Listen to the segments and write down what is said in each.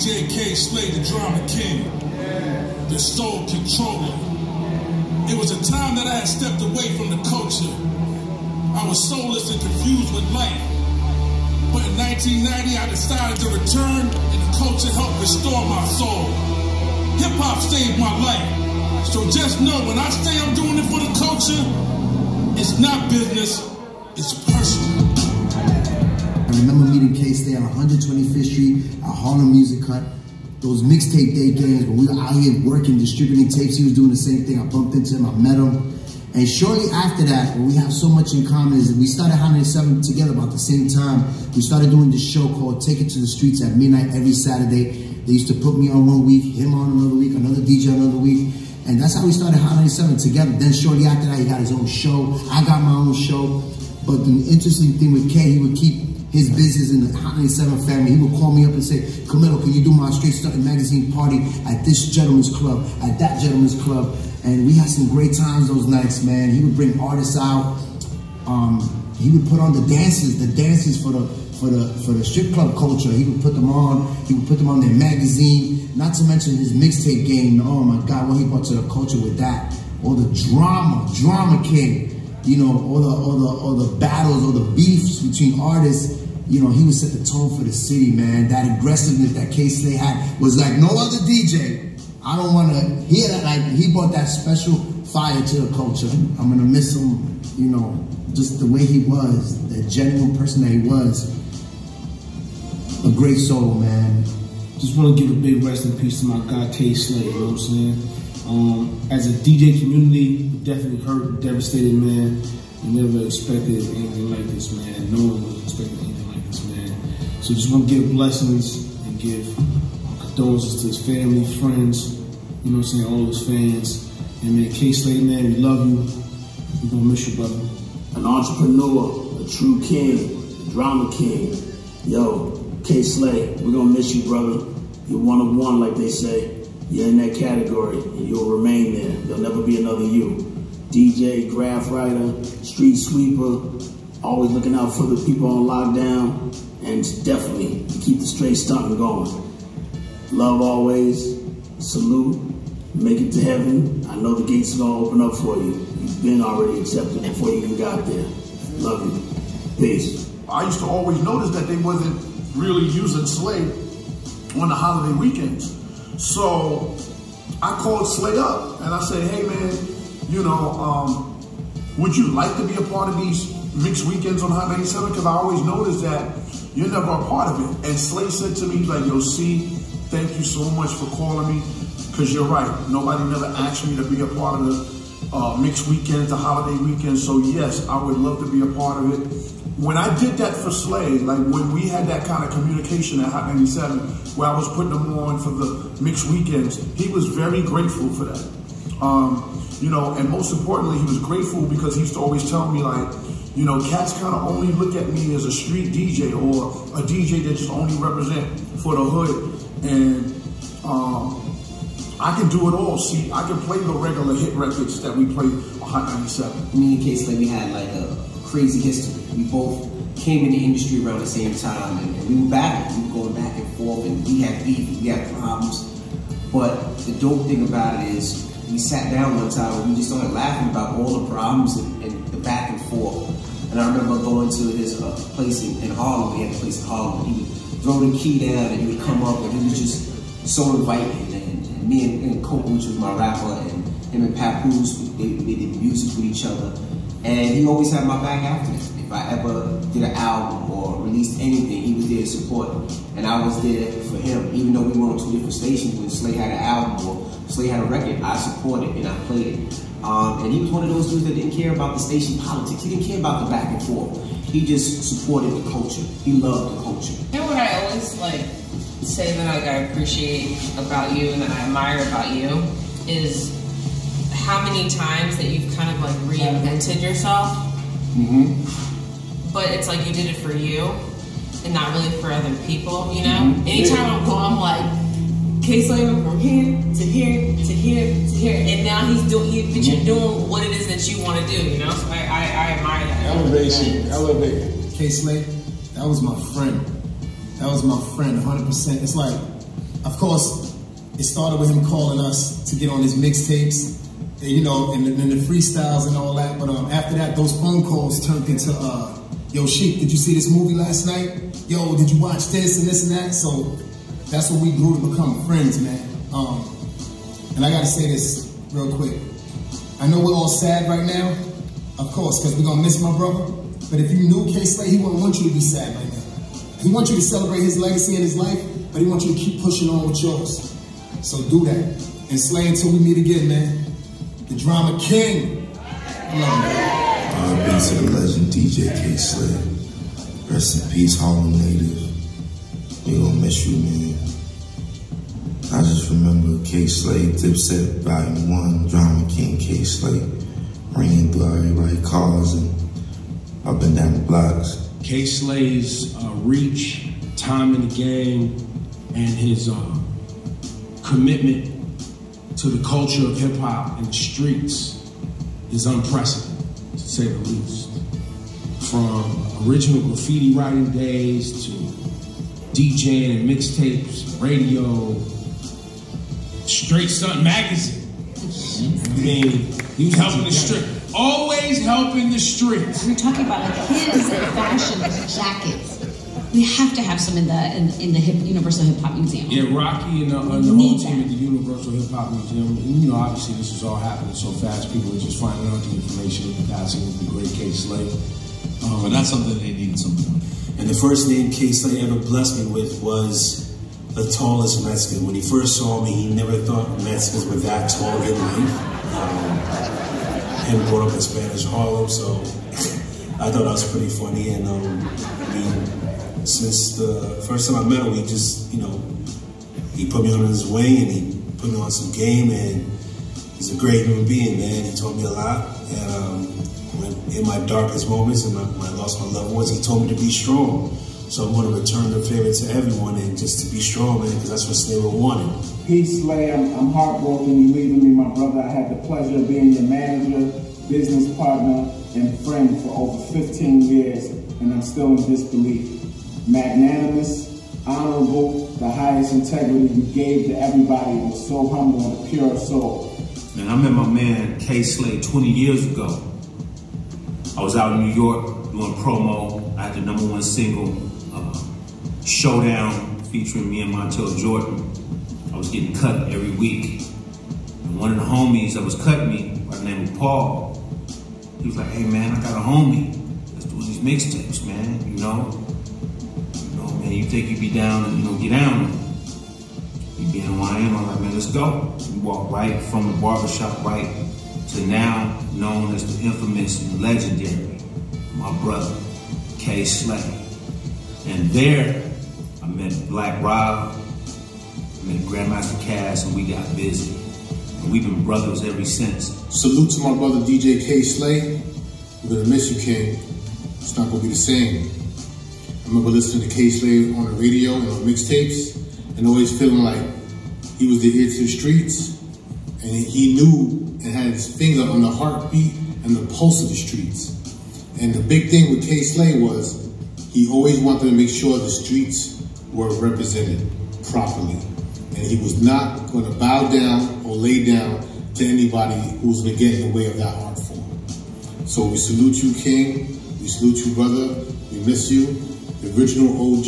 DJ Kay Slay, the drama king, the soul controller. It was a time that I had stepped away from the culture. I was soulless and confused with life. But in 1990, I decided to return, and the culture helped restore my soul. Hip-hop saved my life. So just know, when I say I'm doing it for the culture, it's not business, it's personal. I remember meeting Kay Slay on 125th Street at Harlem Music Hut. Those mixtape day games when we were out here working, distributing tapes. He was doing the same thing. I bumped into him, I met him. And shortly after that, when we have so much in common, is we started Hot 97 together about the same time. We started doing this show called Take It to the Streets at midnight every Saturday. They used to put me on one week, him on another week, another DJ another week. And that's how we started Hot 97 together. Then shortly after that, he got his own show. I got my own show. But the interesting thing with Kay, he would keep his business in the Hot 97 family. He would call me up and say, Camilo, can you do my Straight Stuntin' magazine party at this gentleman's club, at that gentleman's club? And we had some great times those nights, man. He would bring artists out. He would put on the dances for the strip club culture. He would put them on. He would put them on their magazine. Not to mention his mixtape game. Oh my God, what he brought to the culture with that. All the drama king. You know, all the battles, all the beefs between artists. You know, he would set the tone for the city, man. That aggressiveness that Kay Slay had was like no other DJ. I don't want to hear that. Like, he brought that special fire to the culture. I'm going to miss him, you know, just the way he was, the genuine person that he was. A great soul, man. Just want to give a big rest in peace to my guy, Kay Slay, you know what I'm saying? As a DJ community, definitely hurt, devastated, man. We never expected anything like this, man. No one was expecting anything like this, man. So just want to give blessings and give condolences to his family, friends, you know what I'm saying, all those fans. And man, Kay Slay, man, we love you. We're gonna miss you, brother. An entrepreneur, a true king, a drama king. Yo, Kay Slay, we're gonna miss you, brother. You're one of one, like they say. You're in that category, and you'll remain there. There'll never be another you. DJ, graph writer, street sweeper, always looking out for the people on lockdown, and definitely keep the straight stunting going. Love always, salute, make it to heaven. I know the gates are gonna open up for you. You've been already accepted before you even got there. Love you. Peace. I used to always notice that they wasn't really using Slay on the holiday weekends. So I called Slay up and I said, hey man, you know, would you like to be a part of these mixed weekends on Hot 97? Because I always noticed that you're never a part of it. And Slay said to me, like, yo, C, thank you so much for calling me, because you're right. Nobody never asked me to be a part of the mixed weekends, the holiday weekends. So yes, I would love to be a part of it. When I did that for Slay, like when we had that kind of communication at Hot 97, where I was putting them on for the mixed weekends, he was very grateful for that. You know, and most importantly, he was grateful because he used to always tell me, like, you know, cats kind of only look at me as a street DJ or a DJ that just only represent for the hood. And I can do it all. See, I can play the regular hit records that we play on Hot 97. Me and Kay Slay, we had like a crazy history. We both came in the industry around the same time, and we were battling. We were going back and forth, and we had beef, we had problems. But the dope thing about it is, we sat down one time and we just started laughing about all the problems and the back and forth. And I remember going to his place in Harlem. We had a place in Harlem. He would throw the key down and he would come up, and he was just so inviting. And me and Coke, which was my rapper, and him and Papoose, they did music with each other. And he always had my back after this. If I ever did an album or released anything, he was there to support me. And I was there for him. Even though we were on two different stations, when Slay had an album or Slay had a record, I supported and I played it. And he was one of those dudes that didn't care about the station politics. He didn't care about the back and forth. He just supported the culture. He loved the culture. You know what I always like say that I appreciate about you and that I admire about you is how many times that you've kind of like reinvented yourself. But it's like you did it for you and not really for other people, you know? Anytime I'm going, I'm like, Kay Slay went from here to here to here to here, and now he's doing, but you're doing what it is that you want to do, you know? So I admire that. Elevation, elevate. Kay Slay, that was my friend. That was my friend, 100%. It's like, of course, it started with him calling us to get on his mixtapes, you know, and the freestyles and all that. But after that, those phone calls turned into, yo, Sheik, did you see this movie last night? Yo, did you watch this and this and that? So that's what we grew to become friends, man. And I gotta say this real quick. I know we're all sad right now, of course, because we're gonna miss my brother. But if you knew K-Slay, he wouldn't want you to be sad right now. He wants you to celebrate his legacy and his life, but he wants you to keep pushing on with yours. So do that. And Slay until we meet again, man. The Drama King. I love you, man. R.I.P. to the legend DJ K-Slay. Rest in peace, Harlem native. We gonna miss you, man. I just remember K-Slay, Dipset, Volume 1, Drama King, K-Slay, ringing through everybody's cars and up and down the blocks. K-Slay's reach, time in the game, and his commitment to the culture of hip-hop and the streets is unprecedented, to say the least. From original graffiti writing days to DJing and mixtapes, radio, Straight Stunt magazine. I mean, he was helping the street. Always helping the streets. We're talking about like his fashion jackets. We have to have some in the Universal Hip Hop Museum. Yeah, Rocky and the whole team at the Universal Hip Hop Museum. And, you know, obviously this was all happening so fast. People were just finding out the information in the passing of the great K-Slay. But that's something they need at some point. And the first name K-Slay ever blessed me with was the tallest Mexican. When he first saw me, he never thought Mexicans were that tall in life. Him growing up in Spanish Harlem, so I thought that was pretty funny. And I mean, since the first time I met him, he just, you know, he put me on his wing and he put me on some game, and he's a great human being, man. He taught me a lot. And when in my darkest moments and when I lost my loved ones, he told me to be strong. So I want to return the favor to everyone and just to be strong, man, because that's what Slayer wanted. Peace, Slay. I'm heartbroken you leaving me, my brother. I had the pleasure of being your manager, business partner, and friend for over 15 years, and I'm still in disbelief. Magnanimous, honorable, the highest integrity you gave to everybody, and was so humble and a pure soul. And I met my man K-Slay 20 years ago. I was out in New York doing promo. I had the #1 single, Showdown, featuring me and Montel Jordan. I was getting cut every week. And one of the homies that was cutting me, by the name of Paul, he was like, hey man, I got a homie that's doing these mixtapes, man, you know, man, you think you be down and, you know, get down. You being who I am, I'm like, man, let's go. We walked right from the barbershop right to now known as the infamous and legendary, my brother, K-Slay. And there, I met Black Rob, I met Grandmaster Cass, and we got busy. And we've been brothers ever since. Salute to my brother DJ K-Slay. We're gonna miss you, King. It's not gonna be the same. I remember listening to K-Slay on the radio and on mixtapes, and always feeling like he was the ear to the streets, and he knew and had his finger on the heartbeat and the pulse of the streets. And the big thing with K-Slay was he always wanted to make sure the streets were represented properly. And he was not going to bow down or lay down to anybody who was going to get in the way of that art form. So we salute you, King. We salute you, brother. We miss you. The original OG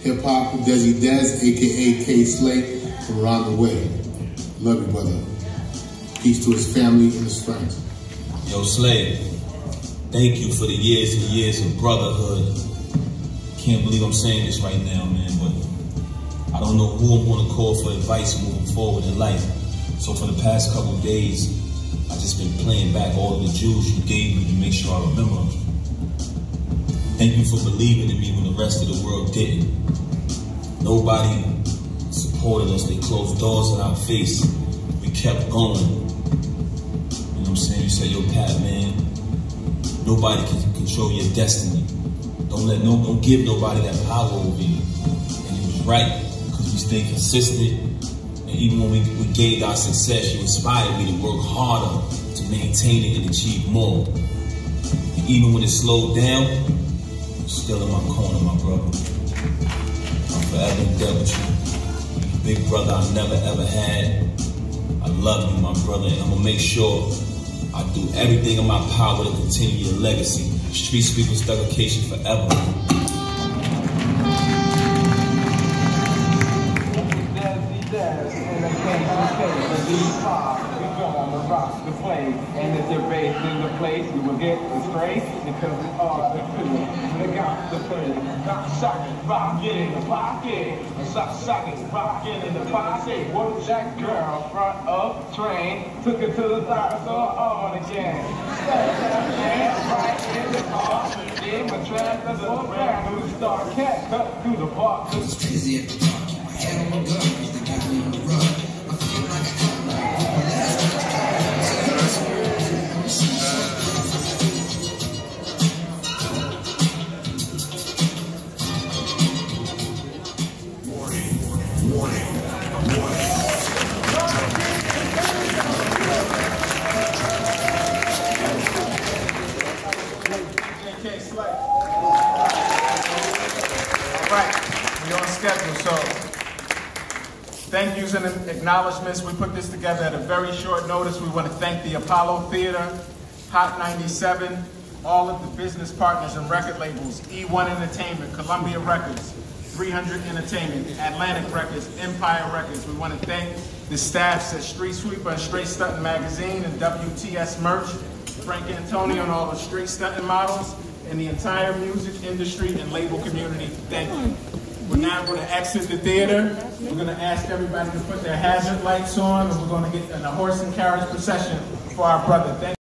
hip-hop, Desi Dez, a.k.a. K-Slay, from around the way. Love you, brother. Peace to his family and his friends. Yo, Slay, thank you for the years and years of brotherhood. Can't believe I'm saying this right now, man, but I don't know who I'm going to call for advice moving forward in life. So for the past couple of days, I've just been playing back all of the jewels you gave me to make sure I remember them. Thank you for believing in me when the rest of the world didn't. Nobody supported us. They closed doors in our face. We kept going. You know what I'm saying? You said, yo, Pat, man, nobody can control your destiny. Don't give nobody that power over you. And he was right, because we stayed consistent. And even when we gained our success, you inspired me to work harder to maintain it and achieve more. And even when it slowed down, you're still in my corner, my brother. I'm forever in debt with you. big brother I never ever had. I love you, my brother, and I'm gonna make sure I do everything in my power to continue your legacy. Street Sweepers Thuggication forever. The place, and if you're based in the place, you will get astray because we are the feeling. They got the feeling. Got socket, rockin' in the pocket. Socket, rockin' in the pocket. Work that girl front of train. Took her to the dinosaur on again. Right in the car. In my trap, that's a brand new star cat. Cut through the park. It's crazy at the top. Keep my head on my gun. They got me on the run. I feel like a thank yous and acknowledgments. We put this together at a very short notice. We want to thank the Apollo Theater, Hot 97, all of the business partners and record labels, E1 Entertainment, Columbia Records, 300 Entertainment, Atlantic Records, Empire Records. We want to thank the staffs at Street Sweeper and Straight Stuntin' Magazine and WTS Merch, Frank Antonio and all the Street Stuntin' models, and the entire music industry and label community. Thank you. We're now going to exit the theater. We're going to ask everybody to put their hazard lights on, and we're going to get in a horse and carriage procession for our brother. Thank you.